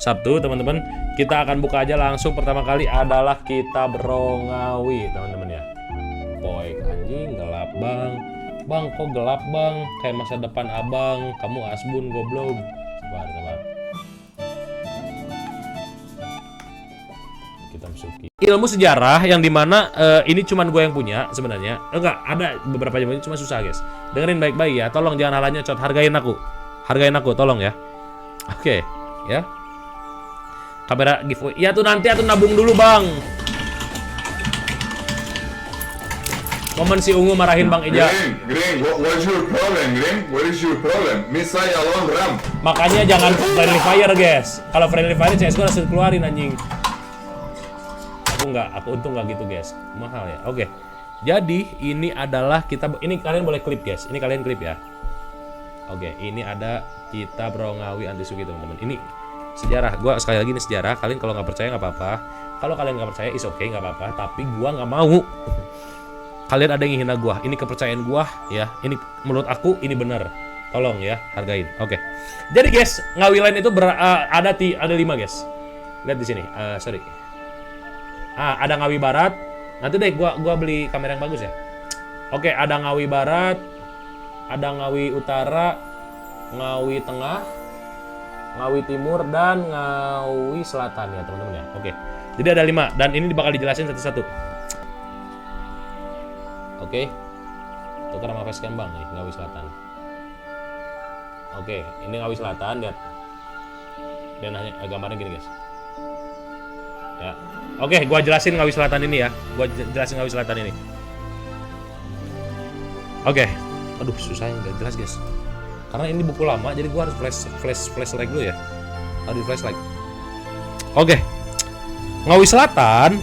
Sabtu teman-teman. Kita akan buka aja langsung. Pertama kali adalah kita Ngawi teman-teman ya. Boy anjing gelap bang. Bang kok gelap bang? Kayak masa depan abang. Kamu asbun goblok. Sabar. Kita masuki ilmu sejarah yang dimana ini cuman gue yang punya sebenarnya. Enggak, ada beberapa yang punya, cuma susah guys. Dengerin baik-baik ya. Tolong jangan halanya cot. Hargain aku tolong ya. Oke, ya. Kamera giveaway. Ya tuh nanti atuh nabung dulu bang. Momen si Ungu marahin Bang Eja. Green, what is your problem, Green? What is your problem? Missile alone ram. Makanya jangan friendly fire guys. Kalau friendly fire CS gue langsung keluarin anjing. Aku untung nggak gitu guys. Mahal ya. Oke. Jadi ini adalah ini kalian boleh klip guys. Ini kalian klip ya. Oke, ini ada kita Ngawi anti Sugi teman-teman. Ini sejarah. Gua sekali lagi ini sejarah. Kalian kalau nggak percaya nggak apa-apa. Kalau kalian nggak percaya is okay nggak apa-apa. Tapi gua nggak mau. Kalian ada yang hina gua. Ini kepercayaan gua ya. Ini menurut aku ini benar. Tolong ya hargain. Oke. Jadi guys, Ngawi lain itu ada 5 guys. Lihat di sini. Sorry. Ada Ngawi Barat. Nanti deh gua beli kamera yang bagus ya. Oke, ada Ngawi Barat, ada Ngawi Utara, Ngawi Tengah, Ngawi Timur dan Ngawi Selatan ya, teman-teman ya. Oke. Jadi ada 5 dan ini bakal dijelasin satu-satu. Oke. Tukar sama facecam Bang nih, Ngawi Selatan. Oke, ini Ngawi Selatan, lihat. Dan hanya gambarnya gini, guys. Ya. Oke, gua jelasin Ngawi Selatan ini ya. Oke. Aduh, susah nggak jelas, guys. Karena ini buku lama, jadi gua harus flashlight dulu ya. Harus flashlight. Oke. Ngawi Selatan.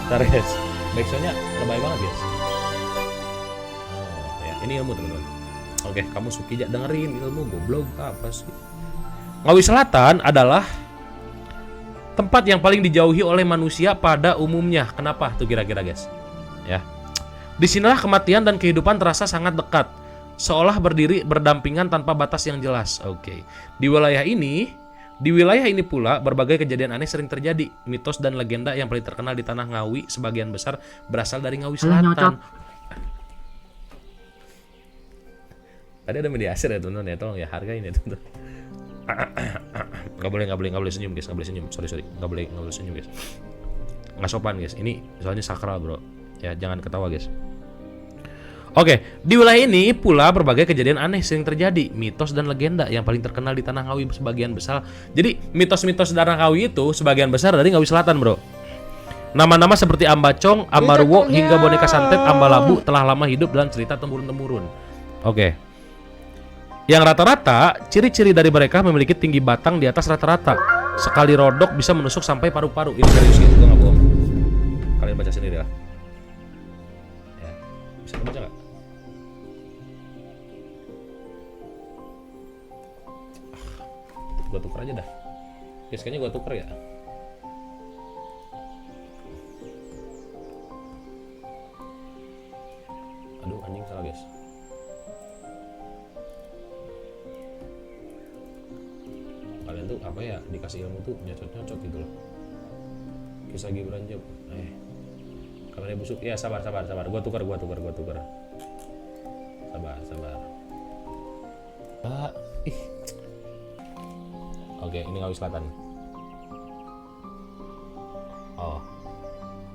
Bentar, guys. Backsoundnya lebay banget, guys. Oh, ya, ini ilmu, teman-teman. Oke, kamu Suki dengerin ilmu goblok apa sih? Ngawi Selatan adalah tempat yang paling dijauhi oleh manusia pada umumnya. Kenapa tuh kira-kira guys? Ya. Disinilah kematian dan kehidupan terasa sangat dekat, seolah berdiri berdampingan tanpa batas yang jelas. Oke. Di wilayah ini pula berbagai kejadian aneh sering terjadi. Mitos dan legenda yang paling terkenal di tanah Ngawi sebagian besar berasal dari Ngawi Selatan. Tadi ada mediasi ya teman-teman ya, tolong ya hargain ya teman-teman. Nggak boleh senyum guys, nggak boleh senyum, sorry nggak boleh senyum guys, nggak sopan guys, ini soalnya sakral bro ya, jangan ketawa guys. Oke, di wilayah ini pula berbagai kejadian aneh sering terjadi, mitos dan legenda yang paling terkenal di tanah Ngawi sebagian besar. Jadi mitos-mitos tanah Ngawi itu sebagian besar dari Ngawi Selatan bro. Nama-nama seperti Ambacong, Ambarwo hingga boneka santet Ambalabu telah lama hidup dalam cerita temurun-temurun. Oke. Yang rata-rata, ciri-ciri dari mereka memiliki tinggi batang di atas rata-rata. Sekali rodok bisa menusuk sampai paru-paru. Ini serius gitu, gue nggak bohong. Kalian baca sendiri lah. Ya, bisa baca nggak? Gue tuker aja dah. Guys, kayaknya gue tuker ya. Aduh, anjing salah guys. Kalian tuh apa ya, dikasih ilmu tuh nyocok gitu loh. Kisah Gibran Job. Kameranya busuk. Ya sabar. Gua tukar. Sabar. Oke, ini Ngawi Selatan. Oh.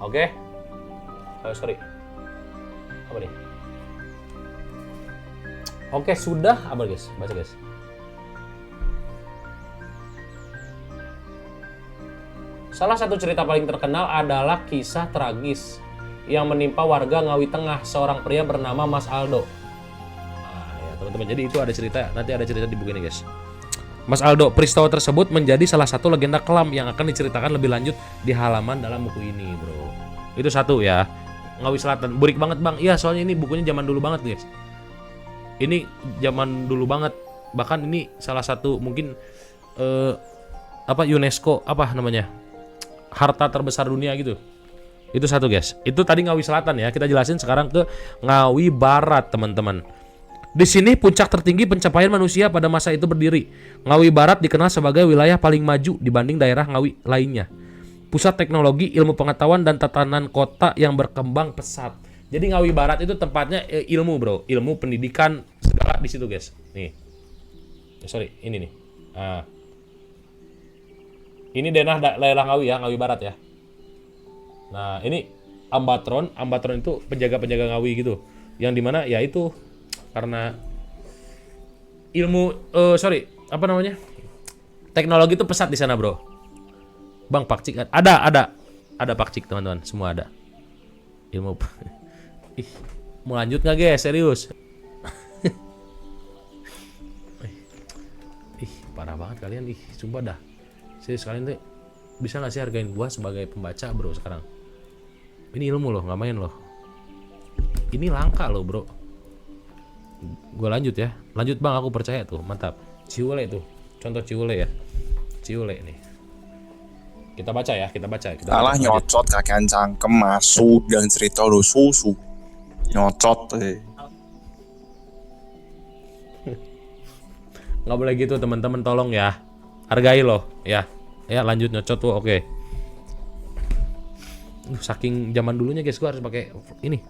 Oke. Sorry. Apa nih? Oke, sudah. Apa guys? Baca guys. Salah satu cerita paling terkenal adalah kisah tragis yang menimpa warga Ngawi Tengah, seorang pria bernama Mas Aldo. Ya teman-teman, jadi itu ada cerita, nanti ada cerita di buku ini guys. Mas Aldo, peristiwa tersebut menjadi salah satu legenda kelam yang akan diceritakan lebih lanjut di halaman dalam buku ini bro. Itu satu ya, Ngawi Selatan, burik banget bang. Iya soalnya ini bukunya zaman dulu banget guys. Ini zaman dulu banget, bahkan ini salah satu mungkin UNESCO apa namanya, harta terbesar dunia gitu. Itu satu guys. Itu tadi Ngawi Selatan ya. Kita jelasin sekarang ke Ngawi Barat teman-teman. Di sini puncak tertinggi pencapaian manusia pada masa itu berdiri. Ngawi Barat dikenal sebagai wilayah paling maju dibanding daerah Ngawi lainnya. Pusat teknologi, ilmu pengetahuan, dan tatanan kota yang berkembang pesat. Jadi Ngawi Barat itu tempatnya ilmu bro, ilmu pendidikan segala di situ guys. Nih, sorry ini nih. Nah. Ini daerah Ngawi ya, Ngawi Barat ya. Nah ini Ambatron itu penjaga-penjaga Ngawi gitu. Yang dimana ya itu karena ilmu teknologi itu pesat di sana bro. Bang pakcik ada pakcik teman-teman, semua ada ilmu. Ih, mau lanjut nggak guys, serius? Ih parah banget kalian, ih sumpah dah. Serius kalian tuh bisa nggak sih hargain gua sebagai pembaca bro sekarang? Ini ilmu loh, nggak main loh. Ini langka loh bro. Gue lanjut ya, lanjut bang, aku percaya tuh, mantap. Ciule tuh, contoh Ciule ya, Ciule nih. Kita baca ya, kita baca. Alah nyocot kakean cangkem masuk dan cerita lu susu. Nyocot Nggak boleh gitu teman-teman, tolong ya, hargai loh ya. Ya lanjut nyocot tuh, oke. Saking zaman dulunya guys, gue harus pakai ini.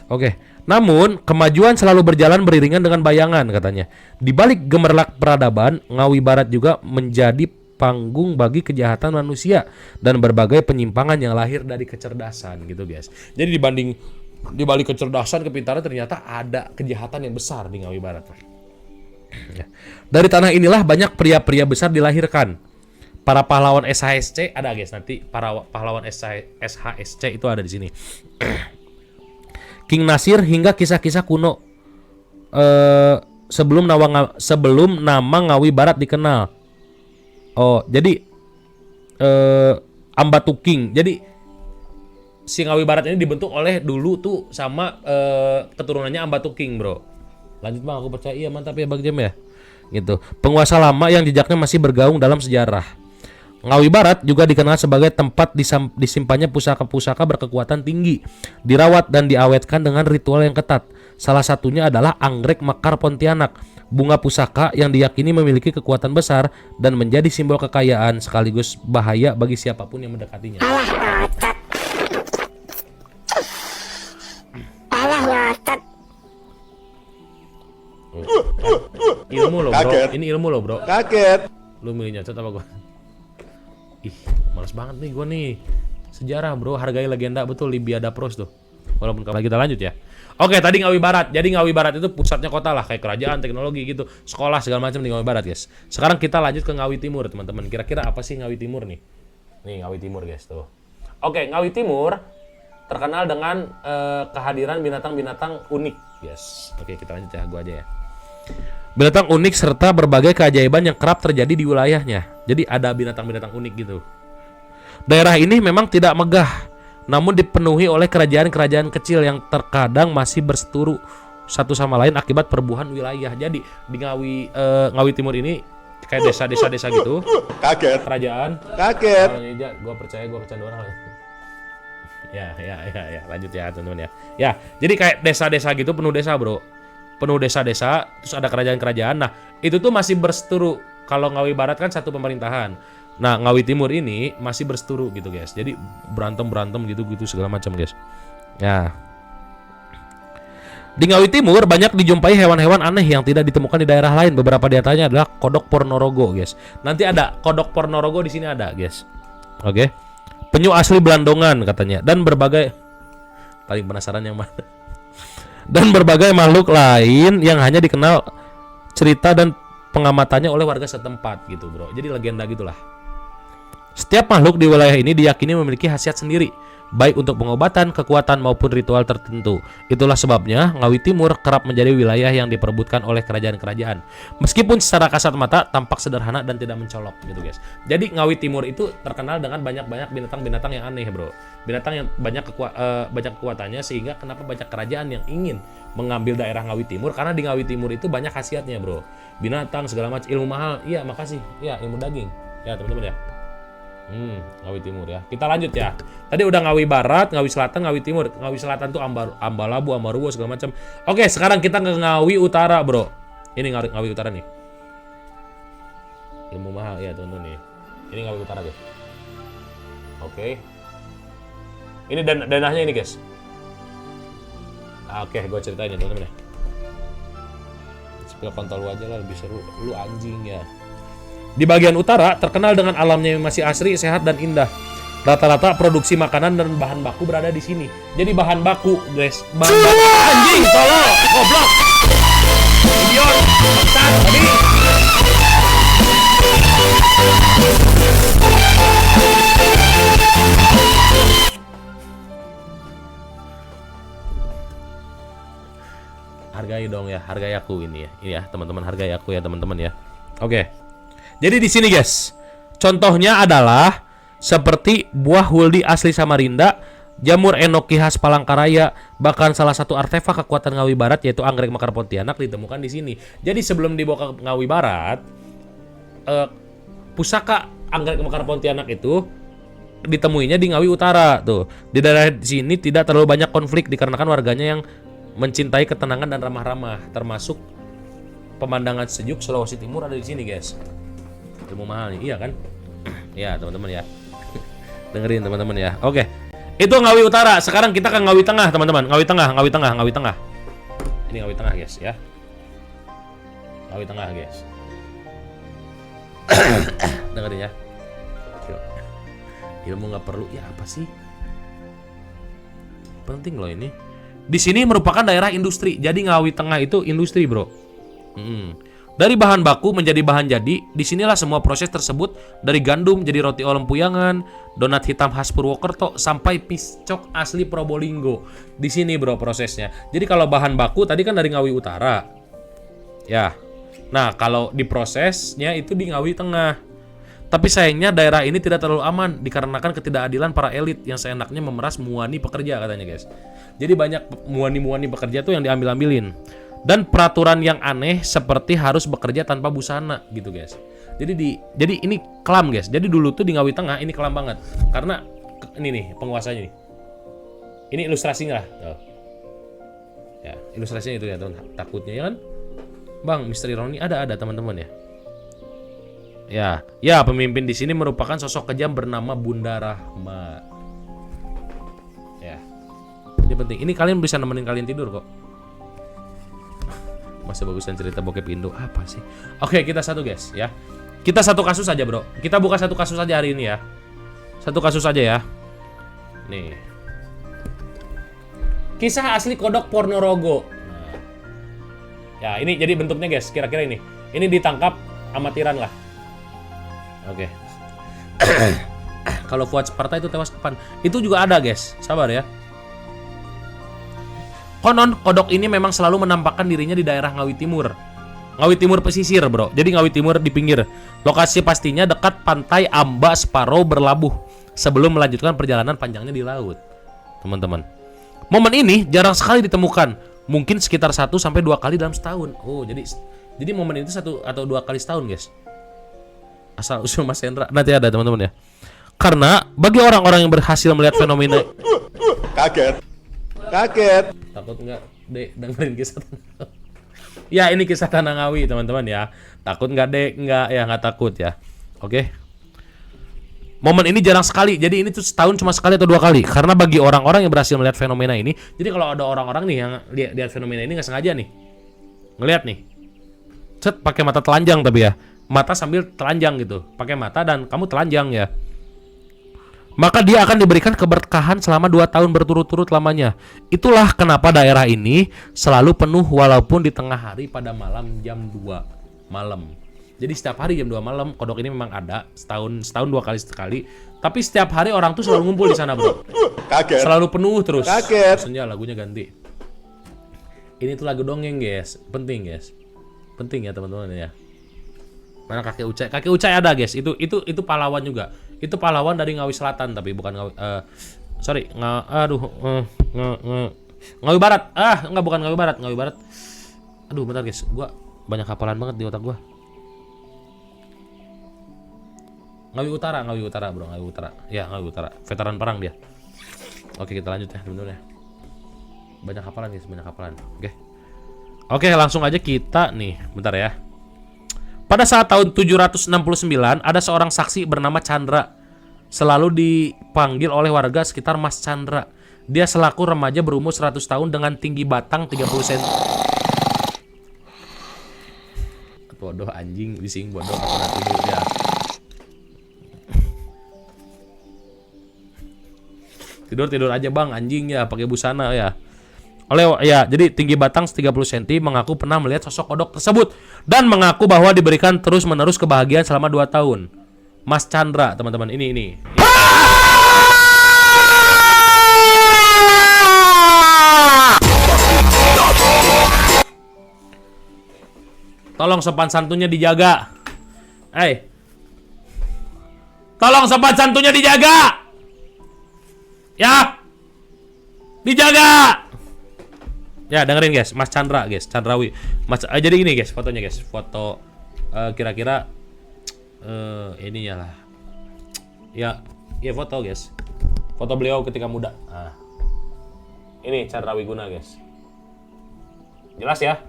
Oke. Namun kemajuan selalu berjalan beriringan dengan bayangan katanya. Di balik gemerlap peradaban, Ngawi Barat juga menjadi panggung bagi kejahatan manusia dan berbagai penyimpangan yang lahir dari kecerdasan gitu guys. Jadi di balik kecerdasan, kepintaran, ternyata ada kejahatan yang besar di Ngawi Barat. Ya. Dari tanah inilah banyak pria-pria besar dilahirkan. Para pahlawan SHSC ada guys, nanti para pahlawan SHSC itu ada di sini. King Nasir hingga kisah-kisah kuno sebelum nama Ngawi Barat dikenal. Oh, jadi Ambatu King. Jadi si Ngawi Barat ini dibentuk oleh dulu tuh sama keturunannya Ambatu King, bro. Lanjut bang, aku percaya. Iya mantap ya Bang Jem ya. Gitu. Penguasa lama yang jejaknya masih bergaung dalam sejarah. Ngawi Barat juga dikenal sebagai tempat disimpannya pusaka-pusaka berkekuatan tinggi, dirawat dan diawetkan dengan ritual yang ketat. Salah satunya adalah anggrek mekar Pontianak, bunga pusaka yang diyakini memiliki kekuatan besar dan menjadi simbol kekayaan sekaligus bahaya bagi siapapun yang mendekatinya. Ilmu loh bro, ini ilmu loh bro. Kaget. Lu milih nyocot apa gua? Ih, males banget nih gue nih. Sejarah bro, hargai legenda betul, Libiada Pros tuh. Walaupun kalau kita lanjut ya. Oke, tadi Ngawi Barat. Jadi Ngawi Barat itu pusatnya kota lah, kayak kerajaan, teknologi gitu, sekolah segala macam di Ngawi Barat guys. Sekarang kita lanjut ke Ngawi Timur teman-teman. Kira-kira apa sih Ngawi Timur nih? Nih Ngawi Timur guys tuh. Oke, Ngawi Timur terkenal dengan kehadiran binatang-binatang unik guys. Oke, kita lanjut ya, gue aja ya. Binatang unik serta berbagai keajaiban yang kerap terjadi di wilayahnya. Jadi ada binatang-binatang unik gitu. Daerah ini memang tidak megah, namun dipenuhi oleh kerajaan-kerajaan kecil yang terkadang masih berseteru satu sama lain akibat perburuan wilayah. Jadi di Ngawi Timur ini kayak desa-desa gitu. Kaget. Kerajaan. Kaget. Gue percaya gue bercanda orang. Ya, lanjut ya teman-teman ya. Ya, jadi kayak desa-desa gitu, penuh desa bro. Penuh desa-desa, terus ada kerajaan-kerajaan. Nah, itu tuh masih berseteru. Kalau Ngawi Barat kan satu pemerintahan. Nah, Ngawi Timur ini masih berseteru gitu, guys. Jadi berantem gitu segala macam, guys. Ya. Di Ngawi Timur banyak dijumpai hewan-hewan aneh yang tidak ditemukan di daerah lain. Beberapa di antaranya adalah kodok Ponorogo, guys. Nanti ada kodok Ponorogo di sini ada, guys. Oke. Penyu asli Belandongan katanya dan berbagai paling penasaran yang mana? Dan berbagai makhluk lain yang hanya dikenal cerita dan pengamatannya oleh warga setempat gitu bro. Jadi legenda gitulah. Setiap makhluk di wilayah ini diyakini memiliki khasiat sendiri, baik untuk pengobatan, kekuatan maupun ritual tertentu. Itulah sebabnya Ngawi Timur kerap menjadi wilayah yang diperebutkan oleh kerajaan-kerajaan. Meskipun secara kasat mata tampak sederhana dan tidak mencolok gitu guys. Jadi Ngawi Timur itu terkenal dengan banyak-banyak binatang-binatang yang aneh bro. Binatang yang banyak kekuatannya sehingga kenapa banyak kerajaan yang ingin mengambil daerah Ngawi Timur, karena di Ngawi Timur itu banyak khasiatnya bro. Binatang segala macam, ilmu mahal. Iya makasih. Ya ilmu daging. Ya teman-teman ya. Ngawi Timur ya. Kita lanjut ya. Tadi udah Ngawi Barat, Ngawi Selatan, Ngawi Timur. Ngawi Selatan tuh Ambalabu, Ambaruwo segala macam. Oke, sekarang kita ke Ngawi Utara, Bro. Ini Ngawi Utara nih. Ilmu mahal ya, teman-teman nih. Ini Ngawi Utara, guys. Oke. Ini danahnya ini, guys. Oke, gue ceritain ya, teman-teman ya. Spill kontol lu aja lah, lebih seru. Lu anjing ya. Di bagian utara terkenal dengan alamnya yang masih asri, sehat dan indah. Rata-rata produksi makanan dan bahan baku berada di sini. Jadi bahan baku, guys. Bahan baku anjing, tolong, goblok. Idiot, bangsat tadi. Hargai dong ya, hargai aku ini ya. Ini ya, teman-teman, hargai aku ya, teman-teman ya. Oke. Jadi di sini, guys. Contohnya adalah seperti buah huldi asli Samarinda, jamur enoki khas Palangkaraya, bahkan salah satu artefak kekuatan Ngawi Barat yaitu anggrek mekar Pontianak ditemukan di sini. Jadi sebelum dibawa ke Ngawi Barat, pusaka anggrek mekar Pontianak itu ditemuinya di Ngawi Utara tuh. Di daerah sini tidak terlalu banyak konflik dikarenakan warganya yang mencintai ketenangan dan ramah-ramah, termasuk pemandangan sejuk Sulawesi Timur ada di sini, guys. Ilmu mahal nih, iya kan? Ya, teman-teman ya. Dengerin teman-teman ya. Oke. Itu Ngawi Utara. Sekarang kita ke Ngawi Tengah, teman-teman. Ngawi Tengah. Ini Ngawi Tengah, guys ya. Ngawi Tengah, guys. Dengerin ya. Ilmu nggak perlu. Ya apa sih? Penting loh ini. Di sini merupakan daerah industri. Jadi Ngawi Tengah itu industri, bro. Dari bahan baku menjadi bahan jadi, disinilah semua proses tersebut dari gandum jadi roti olempuyangan, donat hitam khas Purwokerto sampai piscok asli Probolinggo. Di sini, bro, prosesnya. Jadi kalau bahan baku tadi kan dari Ngawi Utara, ya. Nah kalau diprosesnya itu di Ngawi Tengah. Tapi sayangnya daerah ini tidak terlalu aman dikarenakan ketidakadilan para elit yang seenaknya memeras muani pekerja katanya, guys. Jadi banyak muani pekerja tuh yang diambil-ambilin. Dan peraturan yang aneh seperti harus bekerja tanpa busana gitu, guys. Jadi ini kelam, guys. Jadi dulu tuh di Ngawi Tengah ini kelam banget. Karena ini nih penguasanya nih. Ini ilustrasinya lah. Tuh. Ya, ilustrasinya itu ya, teman. Takutnya ya kan? Bang, Misteri Roni ada teman-teman ya. Ya, pemimpin di sini merupakan sosok kejam bernama Bunda Rahma. Ya. Ini penting. Ini kalian bisa nemenin kalian tidur kok. Masa bagusan cerita bokep Indo apa sih? Oke, kita satu, guys ya. Kita satu kasus aja, bro. Kita buka satu kasus aja hari ini ya. Satu kasus aja ya. Nih. Kisah asli kodok Ponorogo. Nah. Ya, ini jadi bentuknya, guys. Kira-kira ini. Ini ditangkap amatiran lah. Oke. Kalau Fuad Sparta itu tewas kapan? Itu juga ada, guys. Sabar ya. Konon, kodok ini memang selalu menampakkan dirinya di daerah Ngawi Timur. Ngawi Timur pesisir, bro. Jadi Ngawi Timur di pinggir. Lokasi pastinya dekat pantai Amba Separo berlabuh sebelum melanjutkan perjalanan panjangnya di laut. Teman-teman. Momen ini jarang sekali ditemukan. Mungkin sekitar 1 sampai 2 kali dalam setahun. Oh, jadi momen itu 1 atau 2 kali setahun, guys. Asal usul Mas Hendra. Nanti ada, teman-teman ya. Karena bagi orang-orang yang berhasil melihat fenomena Kaget. Takut nggak, Dek, dengerin kisah Tanah? Ya, ini kisah Tanah Ngawi, teman-teman ya. Takut nggak, Dek? Nggak takut ya. Oke. Momen ini jarang sekali. Jadi ini tuh setahun cuma sekali atau 2 kali. Karena bagi orang-orang yang berhasil melihat fenomena ini, jadi kalau ada orang-orang nih yang lihat fenomena ini nggak sengaja nih, ngelihat nih, set pakai mata telanjang tapi ya, mata sambil telanjang gitu, pakai mata dan kamu telanjang ya. Maka dia akan diberikan keberkahan selama 2 tahun berturut-turut lamanya. Itulah kenapa daerah ini selalu penuh walaupun di tengah hari pada malam jam 2 malam. Jadi setiap hari jam 2 malam kodok ini memang ada, setahun 2 kali sekali. Tapi setiap hari orang tuh selalu ngumpul di sana, bro. Kaget. Selalu penuh terus. Kaget. Maksudnya lagunya ganti. Ini tuh lagu dongeng, guys. Penting, guys. Penting ya, teman-teman ya. Mana kakek Ucai? Kakek Ucai ada, guys. Itu pahlawan juga. Itu pahlawan dari Ngawi Selatan tapi bukan Ngawi Ngawi Barat. Enggak, bukan Ngawi Barat. Ngawi Barat. Aduh, bentar, guys. Gua banyak hafalan banget di otak gua. Ngawi Utara bro, Ngawi Utara. Ya, Ngawi Utara. Veteran perang dia. Oke, kita lanjut ya teman-teman ya. Banyak hafalan guys, banyak hafalan. Oke, langsung aja kita nih, bentar ya. Pada saat tahun 769, ada seorang saksi bernama Chandra. Selalu dipanggil oleh warga sekitar Mas Chandra. Dia selaku remaja berumur 100 tahun dengan tinggi batang 30 cm. Bodoh anjing, bising bodoh aku nanti dulu ya. Tidur aja bang, anjing ya, pakai busana ya. Jadi tinggi batang 30 cm, mengaku pernah melihat sosok kodok tersebut dan mengaku bahwa diberikan terus-menerus kebahagiaan selama 2 tahun. Mas Chandra, teman-teman, ini. Tolong sopan santunnya dijaga. Tolong sopan santunnya dijaga. Ya. Dijaga. Ya, dengerin guys, Mas Chandra guys, Chandrawi. Jadi ini guys, fotonya guys, foto kira-kira ininya lah. Ya foto guys. Foto beliau ketika muda. Nah. Ini Chandrawi Guna guys. Jelas ya?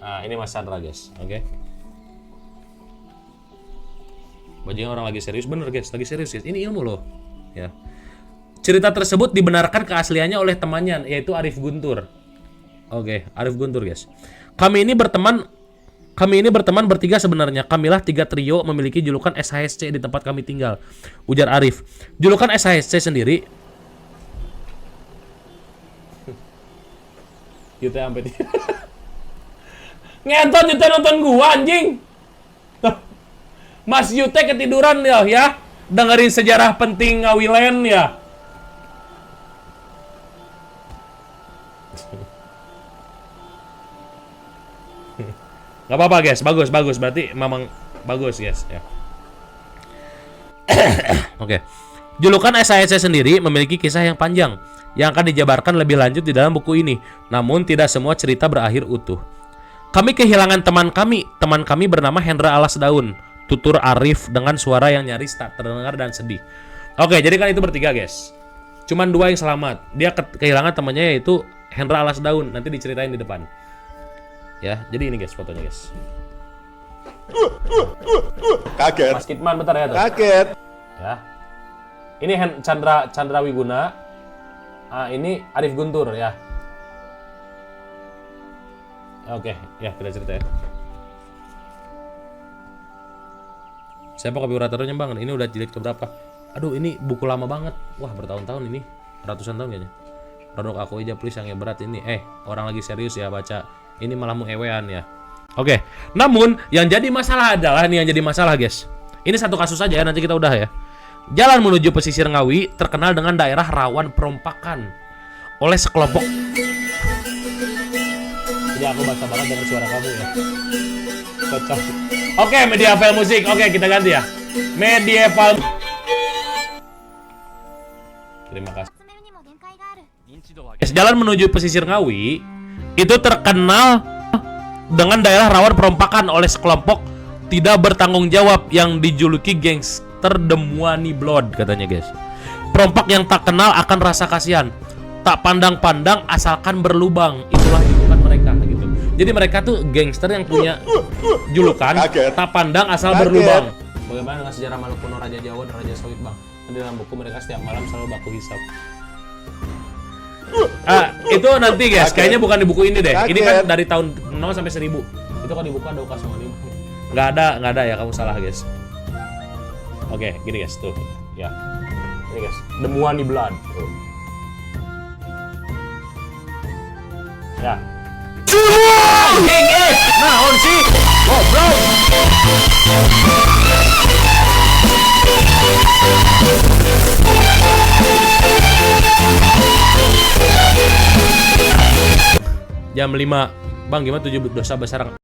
Nah, ini Mas Chandra guys. Oke. Bajunya orang lagi serius, bener guys, lagi serius guys. Ini ilmu loh. Ya. Cerita tersebut dibenarkan keasliannya oleh temannya, yaitu Arif Guntur. Oke, Arif Guntur guys. Kami ini berteman bertiga sebenarnya. Kamilah 3 trio memiliki julukan SHSC di tempat kami tinggal. Ujar Arif. Julukan SHSC sendiri. Gitu sampai ngentot Yute nonton gua anjing. Mas Yute ketiduran ya. Dengerin sejarah penting Ngawilen ya. Gak apa-apa guys, bagus. Berarti memang bagus guys ya. Oke. Julukan SHSC sendiri memiliki kisah yang panjang yang akan dijabarkan lebih lanjut di dalam buku ini. Namun tidak semua cerita berakhir utuh. Kami kehilangan teman kami bernama Hendra Alas Daun. Tutur Arif dengan suara yang nyaris tak terdengar dan sedih. Oke, jadi kan itu bertiga guys. Cuman 2 yang selamat. Dia kehilangan temannya yaitu Hendra Alas Daun. Nanti diceritain di depan. Ya, jadi ini guys fotonya guys. Kaget. Mas Kitman bentar ya tuh. Kaget. Ya. Ini Chandra Wiguna. Ini Arif Guntur ya. Oke, ya kita cerita ya. Siapa kopiratornya bang? Ini udah jilid keberapa? Aduh, ini buku lama banget. Wah, bertahun-tahun ini. Ratusan tahun kayaknya. Produk aku aja please yang berat ini. Orang lagi serius ya baca. Ini malah mengewean ya. Oke. Namun yang jadi masalah adalah guys. Ini satu kasus saja ya, nanti kita udah ya. Jalan menuju pesisir Ngawi terkenal dengan daerah rawan perompakan oleh sekelompok. Jadi aku basa banget dengan suara kamu ya. Cocok. Oke, medieval musik. Oke, kita ganti ya. Medieval. Terima kasih. Jalan menuju pesisir Ngawi itu terkenal dengan daerah rawan perompakan oleh sekelompok tidak bertanggung jawab yang dijuluki gangster Demuani Blood katanya guys. Perompak yang tak kenal akan rasa kasihan, tak pandang-pandang asalkan berlubang. Itulah julukan mereka gitu. Jadi mereka tuh gangster yang punya julukan tak pandang asal berlubang. Bagaimana dengan sejarah Maluku kuno, Raja Jawa dan Raja Sawit bang? Di dalam buku mereka setiap malam selalu baku hisap. Itu nanti guys, kayaknya bukan di buku ini deh. Ini kan dari tahun 0 sampai 1000. Itu kan dibuka ada UKAS 55. Nggak ada ya, kamu salah guys. Oke, gini guys, tuh. Ya. Ini guys, Demuani Blood. Tuh. Ya. Naon sih? Goblok. Jam 5. Bang, gimana 7 dosa besar